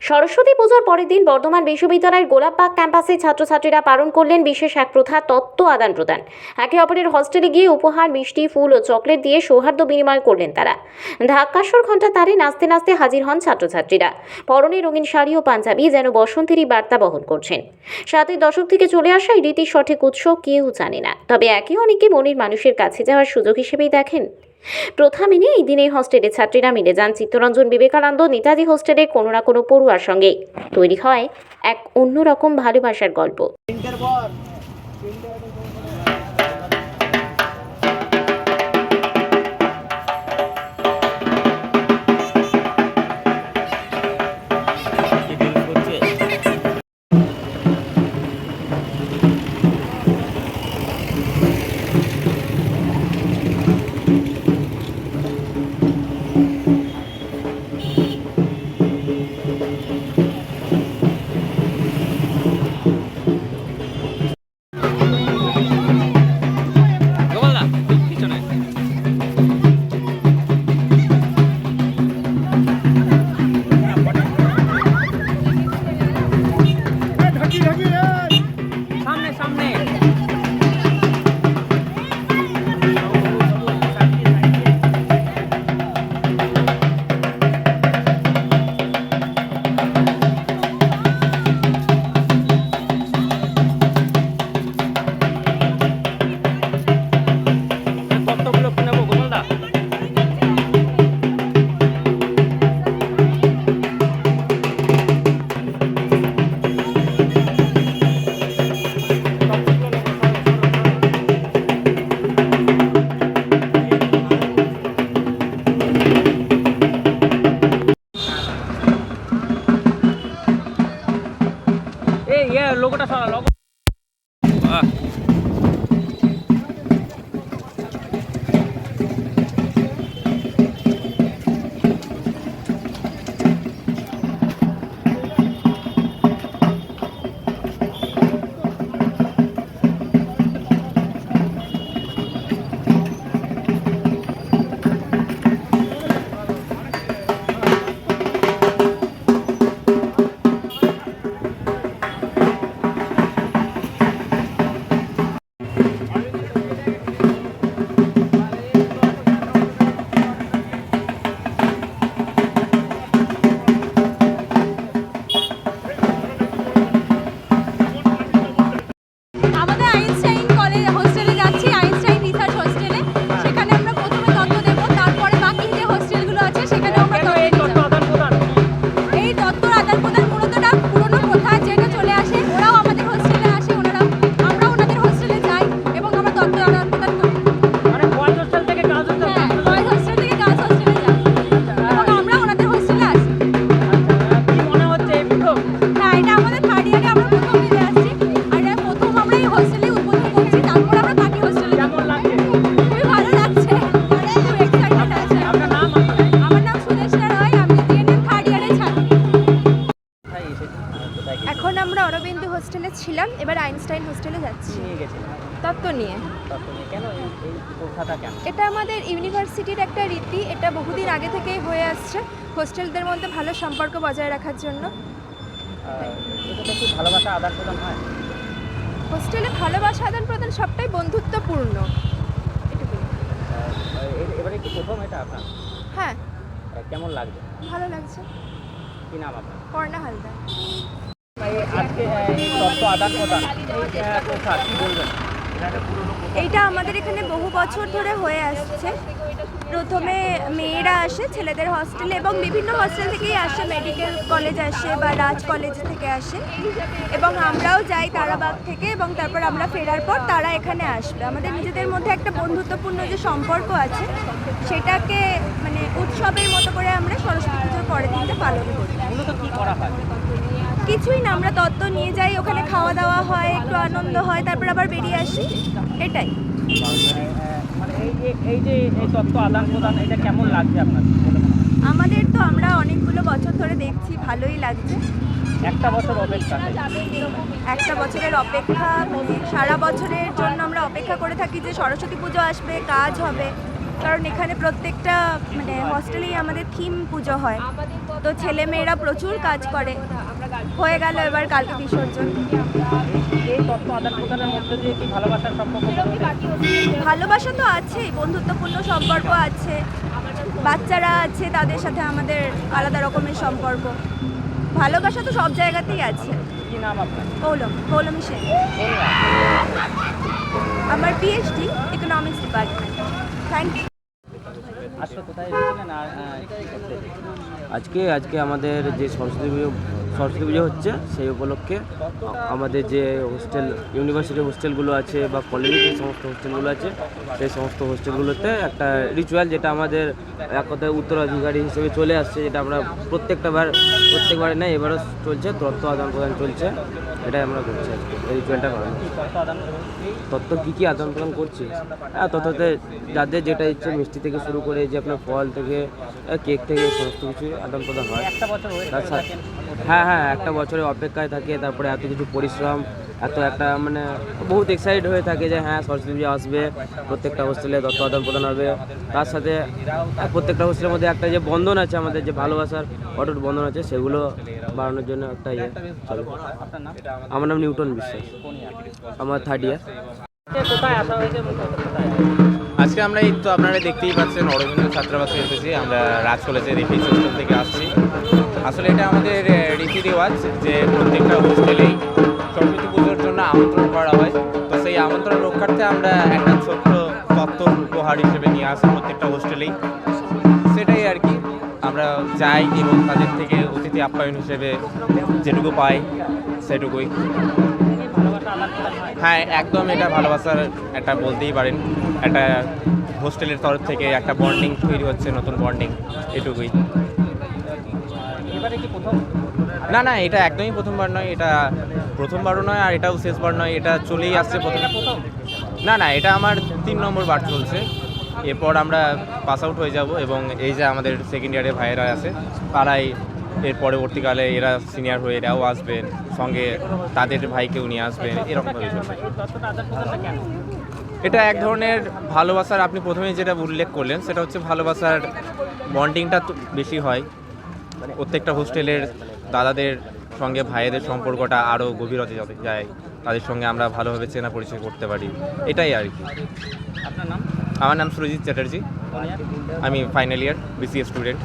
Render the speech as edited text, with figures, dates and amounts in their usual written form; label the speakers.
Speaker 1: সরস্বতী পুজোর পরের দিন বর্ধমান বিশ্ববিদ্যালয়ের গোলাপবাগ ক্যাম্পাসে ছাত্রছাত্রীরা পালন করলেন বিশেষ এক প্রথা, তত্ত্ব আদান প্রদান। একে অপরের হস্টেলে গিয়ে উপহার, মিষ্টি, ফুল ও চকলেট দিয়ে সৌহার্দ্য বিনিময় করলেন তারা। ঢাকাস্বর ঘণ্টা তারে নাচতে নাচতে হাজির হন ছাত্রছাত্রীরা। পরনে রঙিন শাড়ি ও পাঞ্জাবি, যেন বসন্তেরই বার্তা বহন করছেন। 60-এর দশক থেকে চলে আসা এই রীতির সঠিক উৎস কেউ জানে না, তবে একে অনেকে মনের মানুষের কাছে যাওয়ার সুযোগ হিসেবেই দেখেন। প্রথা মেনে এই দিনে হস্টেলের ছাত্রীরা মিলে যান চিত্তরঞ্জন বিবেকানন্দ নেতাজি হোস্টেলে কোনো না কোনো পড়ুয়ার সঙ্গে। তৈরি হয় এক অন্যরকম ভালোবাসার গল্প।
Speaker 2: লোগোটা সরা লোগো।
Speaker 3: এখন আমরা অরবিন্দ হোস্টেলে ছিলাম, এবার আইনস্টাইন হোস্টেলে যাচ্ছি। তত্ত্ব নিয়ে।
Speaker 2: কেন এই প্রথাটা কেন?
Speaker 3: এটা আমাদের ইউনিভার্সিটির একটা রীতি, এটা বহুদিন আগে থেকেই হয়ে আসছে হোস্টেলদের মধ্যে ভালো সম্পর্ক বজায় রাখার জন্য।
Speaker 2: এটা কি ভালোবাসা আদান প্রদান হয়?
Speaker 3: হোস্টেলে ভালোবাসা আদান প্রদান সবটাই বন্ধুত্বপূর্ণ।
Speaker 2: এবারে কি প্রথম এটা আপনার?
Speaker 3: হ্যাঁ।
Speaker 2: কেমন লাগছে?
Speaker 3: ভালো লাগছে।
Speaker 2: কি নাম আপনার?
Speaker 3: পর্ণা হালদার।
Speaker 2: আজকে তত্ত্ব আদান প্রদান প্রথা কি বলবেন?
Speaker 3: এইটা আমাদের এখানে বহু বছর ধরে হয়ে আসছে। প্রথমে মেয়েরা আসে ছেলেদের হস্টেলে, এবং বিভিন্ন হস্টেল থেকেই আসে, মেডিকেল কলেজ আসে বা রাজ কলেজ থেকে আসে, এবং আমরাও যাই তারাবাগ থেকে, এবং তারপর আমরা ফেরার পর তারা এখানে আসবে। আমাদের নিজেদের মধ্যে একটা বন্ধুত্বপূর্ণ যে সম্পর্ক আছে সেটাকে মানে উৎসবের মতো করে আমরা সরস্বতী পুজোর পরের দিনটা পালন করি।
Speaker 2: মূলত কি করা হয়?
Speaker 3: কিছুই না, আমরা তত্ত্ব নিয়ে যাই, ওখানে খাওয়া দাওয়া হয়, একটু আনন্দ হয়, তারপর আবার বেরিয়ে আসি, এটাই।
Speaker 2: মানে এই যে তত্ত্ব আদান প্রদান এটা কেমন লাগছে আপনার?
Speaker 3: আমাদের তো আমরা অনেকগুলো বছর ধরে দেখছি, ভালোই লাগছে।
Speaker 2: একটা বছর অপেক্ষা,
Speaker 3: একটা বছরের অপেক্ষা, সারা বছরের জন্য আমরা অপেক্ষা করে থাকি যে সরস্বতী পুজো আসবে, কাজ হবে, কারণ এখানে প্রত্যেকটা মানে হস্টেলেই আমাদের থিম পুজো হয়, তো ছেলে মেয়েরা প্রচুর কাজ করে। হয়ে গেল এবার কালকে বিসর্জন।
Speaker 2: এই তথ্য আদান প্রদানের মধ্যে দিয়ে কি ভালোবাসার সম্পর্ক গড়ে ওঠে?
Speaker 3: ভালোবাসা তো আছেই, বন্ধুত্বপূর্ণ সম্পর্ক আছে, বাচ্চারা আছে, তাদের সাথে আমাদের আলাদা রকমের সম্পর্ক। ভালোবাসা তো সব জায়গাতেই আছে।
Speaker 2: কি নাম আপনার?
Speaker 3: পৌলমী সেন। আমার PhD economics department. Thank you.
Speaker 2: আসলে কোথায় এসেছিলেন আর কি করতে?
Speaker 4: আজকে আমাদের যে সরস্বতী পুজো হচ্ছে সেই উপলক্ষে আমাদের যে ইউনিভার্সিটি হোস্টেলগুলো আছে বা কলেজের যে সমস্ত হোস্টেলগুলো আছে সেই সমস্ত হোস্টেলগুলোতে একটা রিচুয়াল, যেটা আমাদের এক কথায় উত্তরাধিকারী হিসেবে চলে আসছে, যেটা আমরা প্রত্যেকবারে নেই, এবারও চলছে, তথ্য আদান প্রদান চলছে। এটাই আমরা করছি আজকে, এই রিচুয়ালটা করানো।
Speaker 2: তথ্য আদান প্রদান?
Speaker 4: তথ্য কী আদান প্রদান করছি? হ্যাঁ, তথ্যতে যাদের যেটা ইচ্ছে, মিষ্টি থেকে শুরু করে যে আপনার ফল থেকে কেক থেকে সমস্ত কিছু আদান প্রদান হয়।
Speaker 2: একটা বছর ওয়েট
Speaker 4: তার
Speaker 2: করে
Speaker 4: সাথে
Speaker 2: থাকেন?
Speaker 4: হ্যাঁ, একটা বছরের অপেক্ষায় থাকে, তারপরে এত কিছু পরিশ্রম, এত একটা মানে বহুত এক্সাইটেড হয়ে থাকে যে হ্যাঁ সরস্বতী পুজো আসবে, প্রত্যেকটা হোস্টেলে তথ্য আদান প্রদান হবে। তার সাথে প্রত্যেকটা হোস্টেলের মধ্যে একটা যে বন্ধন আছে, আমাদের যে ভালোবাসার অটুট বন্ধন আছে, সেগুলো বাড়ানোর জন্য একটা চলে।
Speaker 2: আপনার নাম?
Speaker 4: আমার নাম নিউটন বিশ্বাস,
Speaker 2: কোন ইয়ার?
Speaker 4: আমার 3rd ইয়ার।
Speaker 2: কোথায় আসা হয়েছে এবং কোথায়?
Speaker 5: আজকে আমরা এই তো আপনারা দেখতেই পাচ্ছেন অরবিন্দ ছাত্রাবাসে এসেছি। আমরা রাজ কলেজের রিফিজ হোস্টেল থেকে আসছি। আসলে এটা আমাদের রীতি রেওয়াজ যে প্রত্যেকটা হোস্টেলেই সরস্বতী পুজোর জন্য আমন্ত্রণ করা হয়। তো সেই আমন্ত্রণ রক্ষার্থে আমরা একটা ছোট্ট তত্ত্ব উপহার হিসেবে নিয়ে আসি প্রত্যেকটা হোস্টেলেই। সেটাই আর কি, আমরা যাই এবং তাদের থেকে অতিথি আপ্যায়ন হিসেবে যেটুকু পাই সেটুকুই।
Speaker 2: ভালোবাসা আদান প্রদান হয়?
Speaker 5: হ্যাঁ, একদম এটা ভালোবাসার একটা বলতেই পারেন, একটা হোস্টেলের তরফ থেকে একটা বন্ডিং তৈরি হচ্ছে, নতুন বন্ডিং, এটুকুই।
Speaker 2: এবারে কি প্রথম?
Speaker 5: না, এটা একদমই প্রথমবার নয়, এটা প্রথমবারও নয় আর এটাও শেষবার নয়, এটা চলেই আসছে প্রথম। না, এটা আমার 3 নম্বর বার চলছে। এরপর আমরা পাস আউট হয়ে যাব এবং এই যে আমাদের সেকেন্ড ইয়ারে ভাইয়েরা আছে, তারাই এর পরবর্তীকালে এরা সিনিয়র হয়ে এরাও আসবেন, সঙ্গে তাদের ভাইকেও নিয়ে আসবেন, এরকমভাবে চলছে।
Speaker 2: এই তথ্যটা আদান প্রদানটা কেন?
Speaker 5: এটা এক ধরনের ভালোবাসার, আপনি প্রথমে যেটা উল্লেখ করলেন সেটা হচ্ছে ভালোবাসার বন্ডিংটা তো বেশি হয়। প্রত্যেকটা হোস্টেলের দাদাদের সঙ্গে ভাইয়েদের সম্পর্কটা আরও গভীরতা যাতে যায়, তাদের সঙ্গে আমরা ভালোভাবে চেনা পরিচয় করতে পারি, এটাই আর কি।
Speaker 2: আপনার নাম?
Speaker 5: আমার নাম সুরজিৎ চ্যাটার্জি,
Speaker 2: কোন ইয়ার?
Speaker 5: আমি ফাইনাল ইয়ার BCA স্টুডেন্ট।